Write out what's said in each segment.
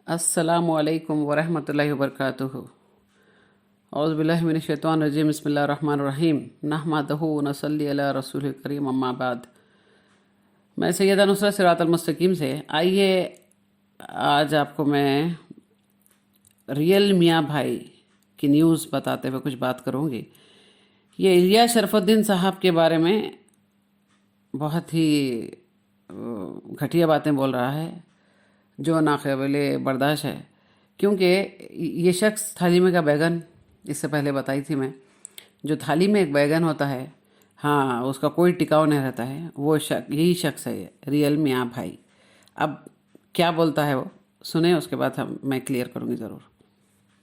अस्सलामु अलैकुम वरहमतुल्लाहि वबरकातुहू। औज़ु बिल्लाहि मिनश शैतानिर रजीम, बिस्मिल्लाहिर रहमानिर रहीम, नहमदुहु व नसल्ली अला रसूलिल करीम, अम्मा बाद। मैं सैयदा नुसरत सिरातल मुस्तकीम से, आइए आज आपको मैं रियल मियाँ भाई की न्यूज़ बताते हुए कुछ बात करूँगी। ये इलियास शरफुद्दीन साहब के बारे में बहुत ही घटिया बातें बोल रहा है जो नाक़ाबिले बर्दाश्त है, क्योंकि ये शख्स थाली में का बैगन, इससे पहले बताई थी मैं, जो थाली में एक बैगन होता है, हाँ, उसका कोई टिकाव नहीं रहता है, वो यही शख्स है रियल मियाँ भाई। अब क्या बोलता है वो सुने, उसके बाद मैं क्लियर करूँगी ज़रूर।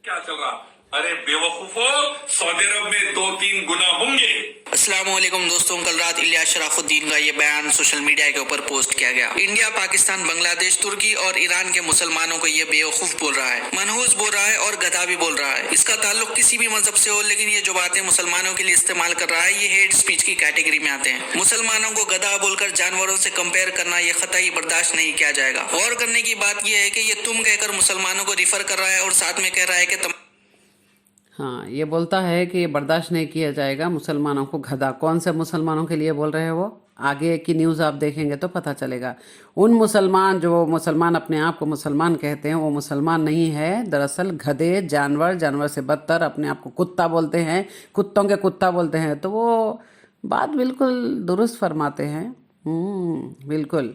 क्या चल रहा? अरे बेवकूफो, सऊदी अरब में 2-3 गुना होंगे। अस्सलामुअलैकुम दोस्तों, कल रात इलियास शराफुद्दीन का ये बयान सोशल मीडिया के ऊपर पोस्ट किया गया। इंडिया, पाकिस्तान, बांग्लादेश, तुर्की और ईरान के मुसलमानों को ये बेवकूफ बोल रहा है, मनहूस बोल रहा है और गधा भी बोल रहा है। इसका ताल्लुक किसी भी मजहब से हो, लेकिन ये जो बातें मुसलमानों के लिए इस्तेमाल कर रहा है, ये हेट स्पीच की कैटेगरी में आते हैं। मुसलमानों को गधा बोलकर जानवरों से कंपेयर करना ये कतई बर्दाश्त नहीं किया जाएगा। गौर करने की बात यह है कि ये तुम कहकर मुसलमानों को रिफर कर रहा है और साथ में कह रहा है कि हाँ, ये बोलता है कि ये बर्दाश्त नहीं किया जाएगा, मुसलमानों को गधा। कौन से मुसलमानों के लिए बोल रहे हैं वो? आगे की न्यूज़ आप देखेंगे तो पता चलेगा। उन मुसलमान जो मुसलमान अपने आप को मुसलमान कहते हैं, वो मुसलमान नहीं है, दरअसल गधे, जानवर, जानवर से बदतर अपने आप को कुत्ता बोलते हैं, कुत्तों के कुत्ता बोलते हैं। तो वो बात बिल्कुल दुरुस्त फरमाते हैं। बिल्कुल।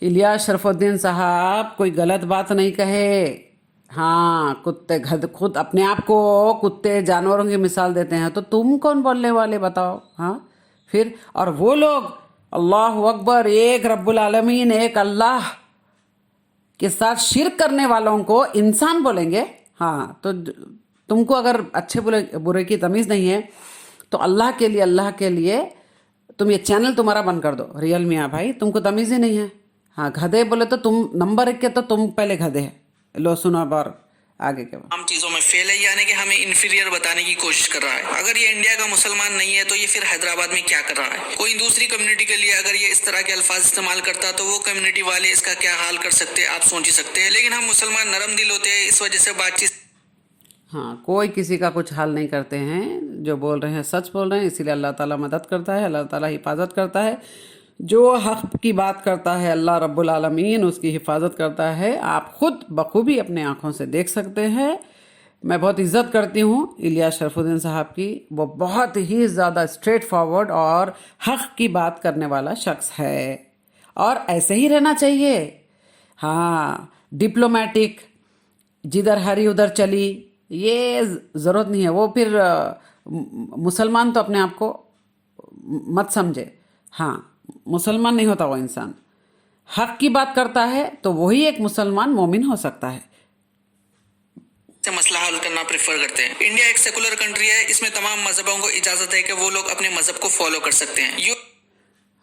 इलियास शरफुद्दीन साहब कोई गलत बात नहीं कहे। हाँ, कुत्ते खुद अपने आप को कुत्ते, जानवरों की मिसाल देते हैं, तो तुम कौन बोलने वाले बताओ? हाँ, फिर और वो लोग अल्लाह अकबर, एक रब्बुल आलमीन, एक अल्लाह के साथ शिर्क करने वालों को इंसान बोलेंगे। हाँ, तो तुमको अगर अच्छे बुरे की तमीज़ नहीं है तो अल्लाह के लिए तुम ये चैनल तुम्हारा बंद कर दो। रियल मियाँ भाई, तुमको तमीज़ ही नहीं है। हाँ, गधे बोले तो तुम नंबर 1 के, तो तुम पहले गधे हैं। लो सुनो अब और आगे के बाद। हम चीजों में फेल है, यानी कि हमें इन्फीरियर बताने की कोशिश कर रहा है। अगर ये इंडिया का मुसलमान नहीं है तो ये फिर हैदराबाद में क्या कर रहा है? कोई दूसरी कम्युनिटी के लिए अगर ये इस तरह के अल्फाज इस्तेमाल करता तो वो कम्युनिटी वाले इसका क्या हाल कर सकते हैं, आप सोच ही सकते हैं। लेकिन हम मुसलमान नरम दिल होते हैं, इस वजह से बातचीत। हाँ, कोई किसी का कुछ हाल नहीं करते हैं। जो बोल रहे हैं सच बोल रहे हैं, इसीलिए अल्लाह ताला मदद करता है, अल्लाह ताला हिफाजत करता है। जो हक़ की बात करता है, अल्लाह रब्बुल आलमीन उसकी हिफाजत करता है। आप ख़ुद बखूबी अपने आँखों से देख सकते हैं। मैं बहुत इज़्ज़त करती हूँ इलियास शरफुद्दीन साहब की। वो बहुत ही ज़्यादा स्ट्रेट फॉरवर्ड और हक़ की बात करने वाला शख्स है, और ऐसे ही रहना चाहिए। हाँ, डिप्लोमेटिक, जिधर हरी उधर चली, ये ज़रूरत नहीं है। वो फिर मुसलमान तो अपने आप को मत समझे। हाँ, मुसलमान नहीं होता वो इंसान। हक की बात करता है तो वही एक मुसलमान मोमिन हो सकता है। से मसला हल करना प्रेफर करते हैं। इंडिया एक सेकुलर कंट्री है, इसमें तमाम मजहबों को इजाजत है कि वो लोग अपने मजहब को फॉलो कर सकते हैं।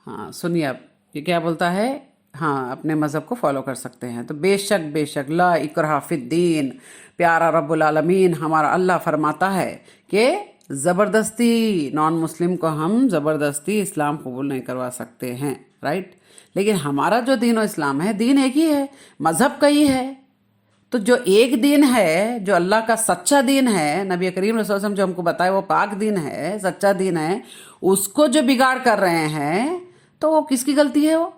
हाँ, सुनिए अब ये क्या बोलता है। हाँ, अपने मज़हब को फॉलो कर सकते हैं। तो बेशक ला इकराह फिद्दीन, प्यारा रब्बुल आलमीन हमारा अल्लाह फरमाता है कि ज़बरदस्ती नॉन मुस्लिम को हम ज़बरदस्ती इस्लाम कबूल नहीं करवा सकते हैं, राइट। लेकिन हमारा जो दीन और इस्लाम है, दीन एक ही है, मज़हब कई है। तो जो एक दीन है, जो अल्लाह का सच्चा दीन है, नबी करीम रसूल सल्लल्लाहु अलैहि वसल्लम जो हमको बताए वो पाक दीन है, सच्चा दीन है, उसको जो बिगाड़ कर रहे हैं तो वो किसकी गलती है? वो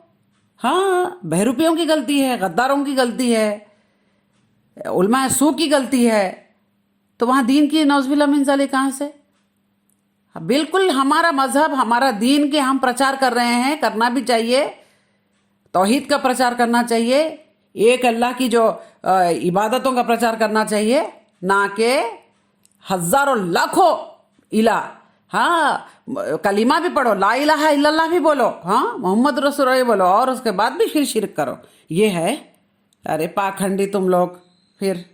हाँ, बहरूपियों की गलती है, गद्दारों की गलती है, उलमा सू की गलती है। तो वहाँ दीन की नौज़ुबिल्लाह मिन ज़ालिक कहाँ से? बिल्कुल हमारा मज़हब, हमारा दीन के हम प्रचार कर रहे हैं, करना भी चाहिए। तौहीद का प्रचार करना चाहिए, एक अल्लाह की जो इबादतों का प्रचार करना चाहिए, ना कि हज़ारों लाखों इला। हाँ, कलीमा भी पढ़ो, ला इलाहा इल्लल्लाह भी बोलो, हाँ, मोहम्मद रसूलुल्लाह बोलो, और उसके बाद भी फिर शिरक करो। ये है, अरे पाखंडी तुम लोग। फिर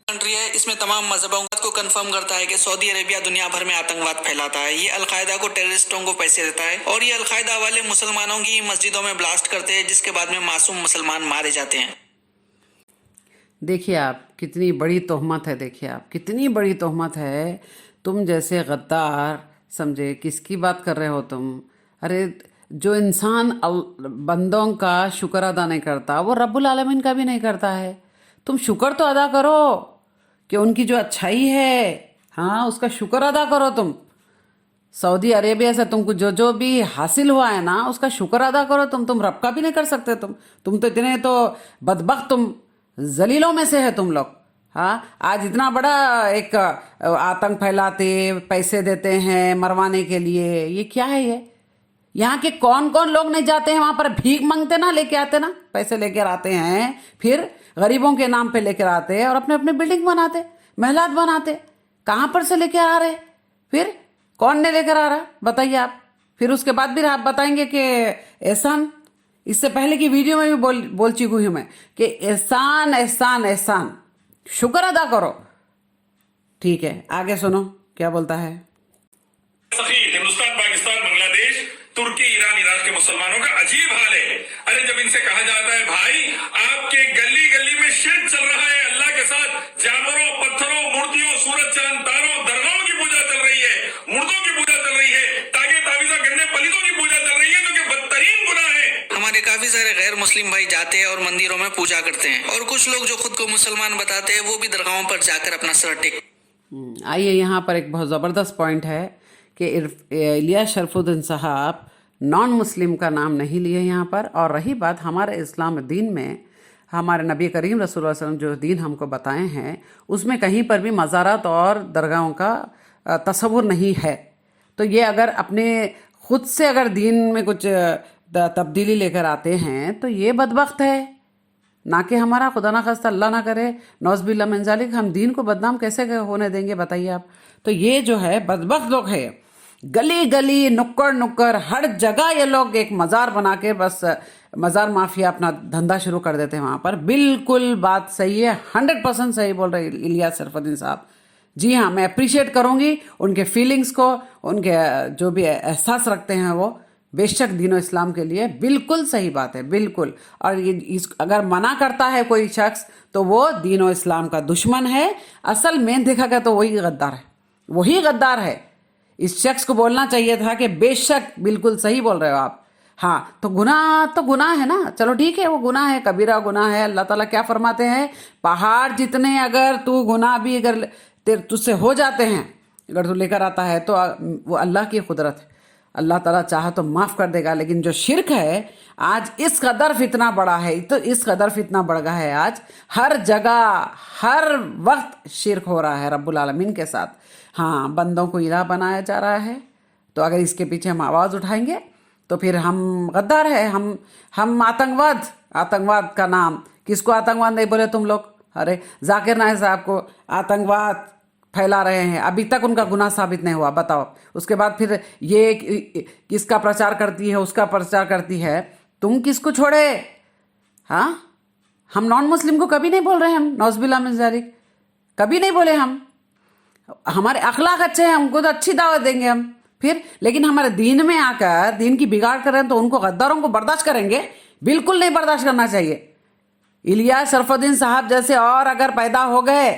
कंट्री है, इसमें तमाम मजहबों को कंफर्म करता है कि सऊदी अरेबिया दुनिया भर में आतंकवाद फैलाता है। ये अलकायदा को, टेररिस्टों को पैसे देता है, और ये अलकायदा वाले मुसलमानों की मस्जिदों में ब्लास्ट करते हैं, जिसके बाद में मासूम मुसलमान मारे जाते हैं। देखिए आप, कितनी बड़ी तोहमत है। देखिए आप, कितनी बड़ी तोहमत है। तुम जैसे गद्दार समझे, किसकी बात कर रहे हो तुम? अरे जो इंसान बंदों का शुक्र अदा नहीं करता, वो रब्बुल आलमीन का भी नहीं करता है। तुम शुक्र तो अदा करो कि उनकी जो अच्छाई है, हाँ, उसका शुक्र अदा करो तुम। सऊदी अरेबिया से तुमको जो जो भी हासिल हुआ है ना, उसका शुक्र अदा करो तुम रब का भी नहीं कर सकते तुम तो इतने तो बदबख्त, तुम जलीलों में से है तुम लोग। हाँ, आज इतना बड़ा एक आतंक फैलाते, पैसे देते हैं मरवाने के लिए, ये क्या है ये? यहाँ के कौन कौन लोग नहीं जाते हैं वहां पर, भीख मांगते ना, लेके आते ना, पैसे लेकर आते हैं, फिर गरीबों के नाम पे लेकर आते हैं और अपने अपने बिल्डिंग बनाते, महलात बनाते। कहाँ पर से लेकर आ रहे? फिर कौन ने लेकर आ रहा, बताइए आप। फिर उसके बाद भी आप बताएंगे कि एहसान, इससे पहले की वीडियो में भी बोल चुकी हूं मैं कि एहसान एहसान एहसान, शुक्र अदा करो। ठीक है, आगे सुनो क्या बोलता है। सखी हिंदुस्तान, पाकिस्तान, बांग्लादेश, तुर्की, ईरान, इराक के मुसलमानों का अजीब हाल है। अरे जब इनसे कहा जाता है भाई आपके गली गली में शिर्क चल रहा है, अल्लाह के साथ जानवरों, पत्थरों, मूर्तियों, सूरज, चांद, तारों, दरगाहों की पूजा चल रही है, मुर्दों की पूजा चल रही है, तागे तावीजा गन्ने पलितों की पूजा चल रही है, जो कि बदतरीन गुनाह है। हमारे काफी सारे गैर मुस्लिम भाई जाते हैं और मंदिरों में पूजा करते हैं, और कुछ लोग जो खुद को मुसलमान बताते हैं वो भी दरगाहों पर जाकर अपना सर टेक। आइए, यहाँ पर एक बहुत ज़बरदस्त पॉइंट है कि इलियास शरफुद्दीन साहब नॉन मुस्लिम का नाम नहीं लिए यहाँ पर। और रही बात हमारे इस्लाम दीन में, हमारे नबी करीम रसूलुल्लाह सल्लल्लाहु अलैहि वसल्लम जो दीन हमको बताए हैं, उसमें कहीं पर भी मज़ारात और दरगाहों का तसव्वुर नहीं है। तो ये अगर अपने खुद से अगर दीन में कुछ तब्दीली लेकर आते हैं तो ये बदबख्त है, ना कि हमारा खुदा ना खास्ता अल्लाह ना करे नौज़ बिल्लाह मिन ज़ालिक, हम दीन को बदनाम कैसे होने देंगे बताइए आप। तो ये जो है बदबख्त लोग है, गली गली नुक्कड़ नुक्कड़ हर जगह ये लोग एक मज़ार बना के बस मज़ार माफिया अपना धंधा शुरू कर देते हैं वहाँ पर। बिल्कुल बात सही है, 100% सही बोल रहे इलियास शरफुद्दीन साहब। जी हाँ, मैं अप्रिशिएट करूँगी उनके फीलिंग्स को, उनके जो भी एहसास रखते हैं वो, बेशक दीन इस्लाम के लिए बिल्कुल सही बात है, बिल्कुल। और ये अगर मना करता है कोई शख्स तो वो दीन इस्लाम का दुश्मन है। असल में देखा गया तो वही गद्दार है, वही गद्दार है। इस शख्स को बोलना चाहिए था कि बेशक बिल्कुल सही बोल रहे हो आप। हाँ, तो गुनाह है ना, चलो ठीक है, वो गुनाह है, कबीरा गुनाह है। अल्लाह ताला क्या फरमाते हैं, पहाड़ जितने अगर तू गुनाह भी अगर तुझसे हो जाते हैं, अगर तू लेकर आता है तो वो अल्लाह की कुदरत है, अल्लाह ताला चाहा तो माफ़ कर देगा। लेकिन जो शिरक है आज इस कदर फितना बड़ा है, तो इस कदर फितना बढ़ गया है, आज हर जगह हर वक्त शिरक हो रहा है रब्बुल आलमीन के साथ। हाँ, बंदों को इलाह बनाया जा रहा है, तो अगर इसके पीछे हम आवाज़ उठाएंगे तो फिर हम गद्दार है, हम आतंकवाद का नाम, किसको आतंकवाद नहीं बोले तुम लोग? अरे जाकिर नायक साहब को आतंकवाद फैला रहे हैं, अभी तक उनका गुनाह साबित नहीं हुआ, बताओ। उसके बाद फिर ये किसका प्रचार करती है, उसका प्रचार करती है, तुम किसको छोड़े? हाँ, हम नॉन मुस्लिम को कभी नहीं बोल रहे, हम नौज़ बिल्लाह मिन ज़ालिक कभी नहीं बोले। हम हमारे अखलाक अच्छे हैं, हमको तो अच्छी दावत देंगे हम फिर, लेकिन हमारे दीन में आकर दीन की बिगाड़ करें तो उनको गद्दारों को बर्दाश्त करेंगे? बिल्कुल नहीं बर्दाश्त करना चाहिए। इलियास शरफुद्दीन साहब जैसे और अगर पैदा हो गए,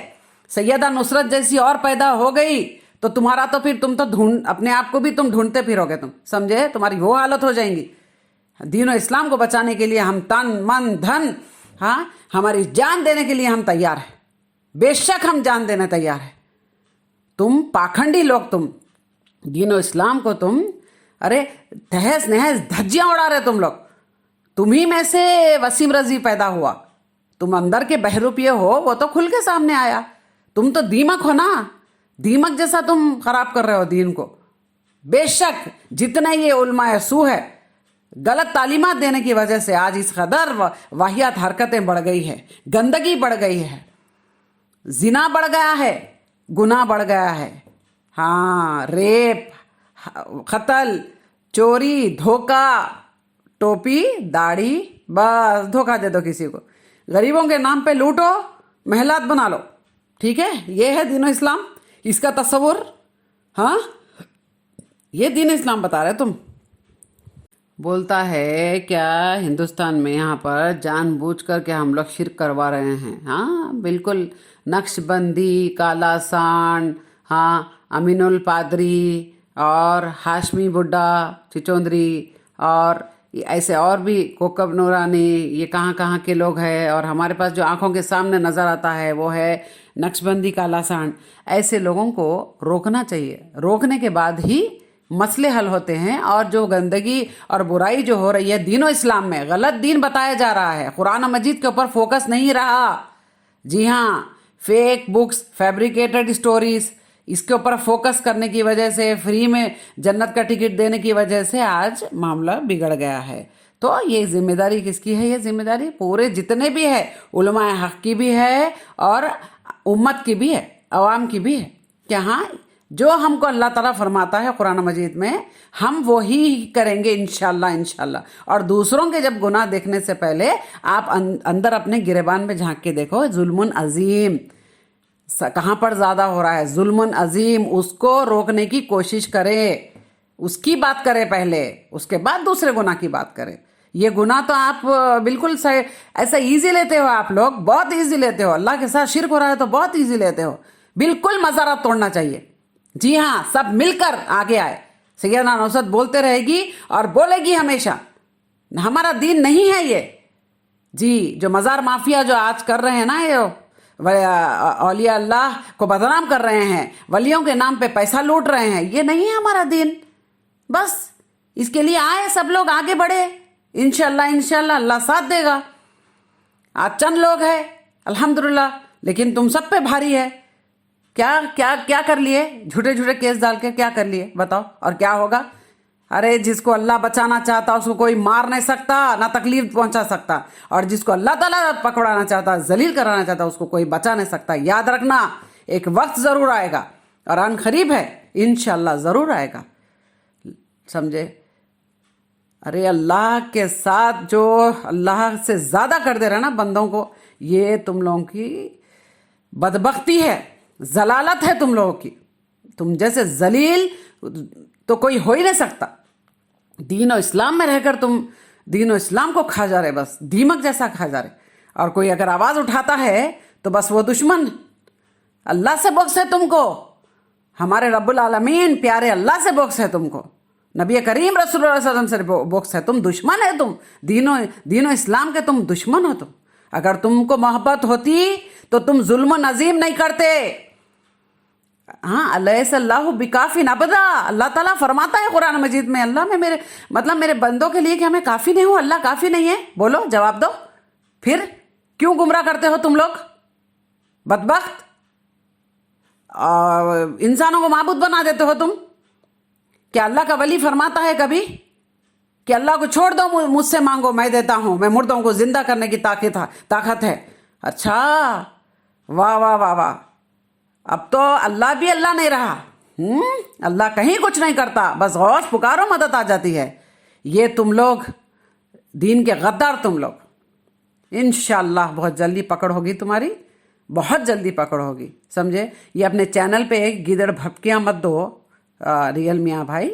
सैयदा नुसरत जैसी और पैदा हो गई, तो तुम्हारा तो फिर तुम तो अपने आप को भी तुम ढूंढते फिरोगे, तुम समझे, तुम्हारी वो हालत हो जाएंगी। दीन और इस्लाम को बचाने के लिए हम तन मन धन, हाँ, हमारी जान देने के लिए हम तैयार हैं, बेशक हम जान देने तैयार हैं। तुम पाखंडी लोग, तुम दीन और इस्लाम को तुम अरे तहस नहस धज्जियां उड़ा रहे तुम लोग। तुम ही में से वसीम रजी पैदा हुआ, तुम अंदर के बहरूपिये हो, वो तो खुल के सामने आया। तुम तो दीमक हो ना, दीमक जैसा तुम खराब कर रहे हो दीन को। बेशक जितना ये उलमाए सू है, गलत तालीमात देने की वजह से आज इस कदर वाहियात हरकतें बढ़ गई है, गंदगी बढ़ गई है, जिना बढ़ गया है, गुनाह बढ़ गया है। हाँ, रेप, कत्ल, चोरी, धोखा, टोपी, दाढ़ी, बस धोखा दे दो किसी को, गरीबों के नाम पे लूटो, महलात बना लो, ठीक है। ये है दीन इस्लाम, इसका तस्वुर। हाँ, ये दीन इस्लाम बता रहे तुम। बोलता है क्या हिंदुस्तान में यहाँ पर जानबूझकर क्या हम लोग शिरक करवा रहे हैं? हाँ बिल्कुल, नक्शबंदी, काला सांड, हाँ, अमीनुल पादरी और हाशमी बुड्ढा चिचोंदरी और ऐसे और भी कोकब नूरानी, ये कहाँ कहाँ के लोग हैं, और हमारे पास जो आंखों के सामने नज़र आता है वो है नक्शबंदी काला सांड। ऐसे लोगों को रोकना चाहिए, रोकने के बाद ही मसले हल होते हैं। और जो गंदगी और बुराई जो हो रही है दीनो इस्लाम में, गलत दीन बताया जा रहा है, कुरान मजीद के ऊपर फोकस नहीं रहा। जी हाँ, फेक बुक्स, फैब्रिकेटेड स्टोरीज, इसके ऊपर फोकस करने की वजह से, फ्री में जन्नत का टिकट देने की वजह से आज मामला बिगड़ गया है। तो ये जिम्मेदारी किसकी है? ये जिम्मेदारी पूरे जितने भी है, उलमाए हक की भी है और उम्मत की भी है, अवाम की भी है। कि हाँ, जो हमको अल्लाह ताला फरमाता है कुरान मजीद में, हम वो ही करेंगे इंशाल्लाह इंशाल्लाह। और दूसरों के जब गुनाह देखने से पहले आप अंदर अपने गिरेबान में झांक के देखो, जुल्मुन अजीम कहाँ पर ज़्यादा हो रहा है, जुल्मुन अजीम, उसको रोकने की कोशिश करें, उसकी बात करें पहले, उसके बाद दूसरे गुनाह की बात करें। ये गुनाह तो आप बिल्कुल सही ऐसा ईजी लेते हो, आप लोग बहुत ईजी लेते हो। अल्लाह के साथ शिर्क हो रहा है तो बहुत ईजी लेते हो। बिल्कुल मज़ारात तोड़ना चाहिए। जी हाँ, सब मिलकर आगे आए। सैयदना नौसद बोलते रहेगी और बोलेगी हमेशा, हमारा दीन नहीं है ये। जी, जो मज़ार माफिया जो आज कर रहे हैं ना, ये औलिया अल्लाह को बदनाम कर रहे हैं, वलियों के नाम पे पैसा लूट रहे हैं, ये नहीं है हमारा दीन। बस इसके लिए आए सब लोग, आगे बढ़े, इंशाल्लाह इंशाल्लाह अल्लाह साथ देगा। आज चंद लोग हैं अल्हम्दुलिल्लाह, लेकिन तुम सब पे भारी है। क्या क्या क्या कर लिए? झूठे झूठे केस डाल के क्या कर लिए बताओ? और क्या होगा? अरे जिसको अल्लाह बचाना चाहता उसको कोई मार नहीं सकता, ना तकलीफ पहुंचा सकता, और जिसको अल्लाह ताला पकड़ाना चाहता, जलील कराना चाहता, उसको कोई बचा नहीं सकता। याद रखना, एक वक्त ज़रूर आएगा और आन करीब है, इंशाल्लाह ज़रूर आएगा। समझे? अरे अल्लाह के साथ जो अल्लाह से ज़्यादा कर दे रहा ना बंदों को, ये तुम लोगों की बदबख्ती है, जलालत है तुम लोगों की। तुम जैसे जलील तो कोई हो ही नहीं सकता। दीन और इस्लाम में रहकर तुम दीन और इस्लाम को खा जा रहे, बस दीमक जैसा खा जा रहे। और कोई अगर आवाज़ उठाता है तो बस वो दुश्मन। अल्लाह से बुग़्ज़ है तुमको, हमारे रब्बुल आलमीन प्यारे अल्लाह से बुग़्ज़ है तुमको, नबी करीम रसूलुल्लाह सल्लल्लाहु अलैहि वसल्लम से बुग़्ज़ है। तुम दुश्मन है, तुम दीनो इस्लाम के तुम दुश्मन हो। तुम अगर तुमको मोहब्बत होती तो तुम जुल्म नज़ीम नहीं करते। हाँ, अलैहिस्सलाहु बिकाफिन अबदा, अल्लाह ताला फरमाता है कुरान मजीद में, अल्लाह में मेरे बंदों के लिए कि हमें काफ़ी नहीं हूँ, अल्लाह काफ़ी नहीं है। बोलो, जवाब दो। फिर क्यों गुमराह करते हो तुम लोग बदबख्त? और इंसानों को माबूद बना देते हो तुम। क्या अल्लाह का वली फरमाता है कभी कि अल्लाह को छोड़ दो, मुझसे मांगो मैं देता हूँ, मैं मुर्दों को जिंदा करने की ताकत है? अच्छा, वाह वाह वाह वाह। अब तो अल्लाह भी अल्लाह नहीं रहा। अल्लाह कहीं कुछ नहीं करता, बस गौस पुकारो मदद आ जाती है। ये तुम लोग दीन के गद्दार, तुम लोग। इंशाअल्लाह बहुत जल्दी पकड़ होगी तुम्हारी, बहुत जल्दी पकड़ होगी। समझे? ये अपने चैनल पे एक गिदड़ भपकियाँ मत दो रियल मियाँ भाई,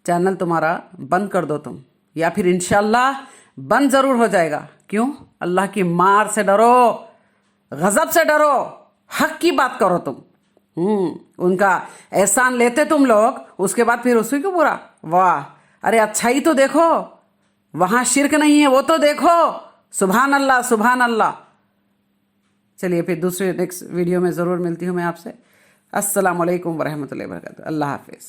चैनल तुम्हारा बंद कर दो तुम, या फिर इंशाअल्लाह बंद ज़रूर हो जाएगा। क्यों? अल्लाह की मार से डरो, गज़ब से डरो, हक की बात करो तुम। उनका एहसान लेते तुम लोग, उसके बाद फिर उसी को बुरा। वाह, अरे अच्छाई तो देखो, वहाँ शिरक नहीं है वो तो देखो। सुभान अल्लाह सुभान अल्लाह। चलिए फिर दूसरे नेक्स्ट वीडियो में ज़रूर मिलती हूँ मैं आपसे। अस्सलाम वालेकुम वरहमतुल्लाहि वबरकातुहू। अल्लाह हाफिज़।